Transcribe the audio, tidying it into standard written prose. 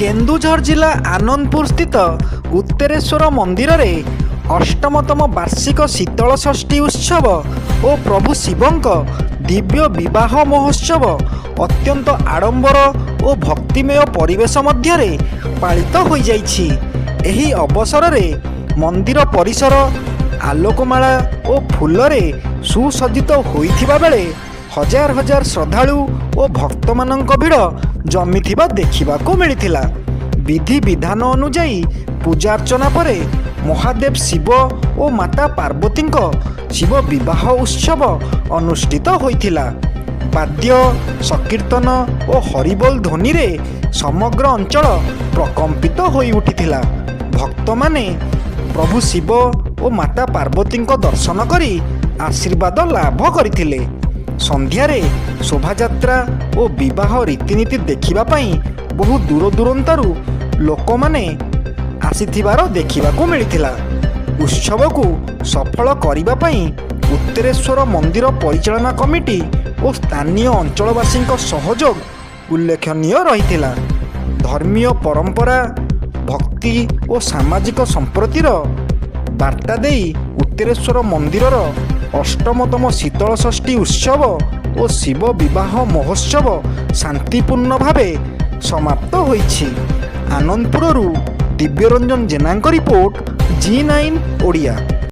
केन्दुझर जिला आनंदपुर स्थित उत्तरेश्वर मंदिर रे अष्टमतम वार्षिक शीतल षष्ठी उत्सव और प्रभु शिवंक दिव्य विवाह महोत्सव अत्यंत आडंबर और भक्तिमय परिवेश मध्य पालित हो जाइछि। एही अवसर रे मंदिर परिसर आलोकमाला और फूलरे सुसज्जित होइथिबा बेले हजार हजार श्रद्धालु और भक्त मानक भिड़ जमिथिबा देखिबाको मिलिथिला। विधि विधान अनुजाई पूजा अर्चना परे महादेव शिव और माता पार्वती शिव विवाह उत्सव अनुष्ठित होइथिला। वाद्य संकीर्तन और हरिबोल ध्वनि रे समग्र अंचल प्रकंपित होई उठिथिला। भक्त माने प्रभु शिव और माता पार्वती दर्शन करी आशीर्वाद लाभ करथिले। संध्यारे शोभायात्रा और विवाह रीतिनीति देखिबा पई बहु दूर दूरंतारू लोक माने आसीथिबार देखिबाको मिलिथिला। उत्सव को सफल करिबा पई उत्तरेश्वर मंदिर परिचालना कमिटी और स्थानीय अंचलवासी सहयोग उल्लेखनीय रहिथिला। धर्मीय परंपरा भक्ति और सामाजिक संप्रतिर वार्ता देई उत्तरेश्वर मंदिरर अष्टमतम शीतल षष्ठी उत्सव और शिव विवाह महोत्सव शांतिपूर्ण भावे समाप्त होइछि। आनंदपुररू दिव्यरंजन जेनांक रिपोर्ट G9 ओडिया।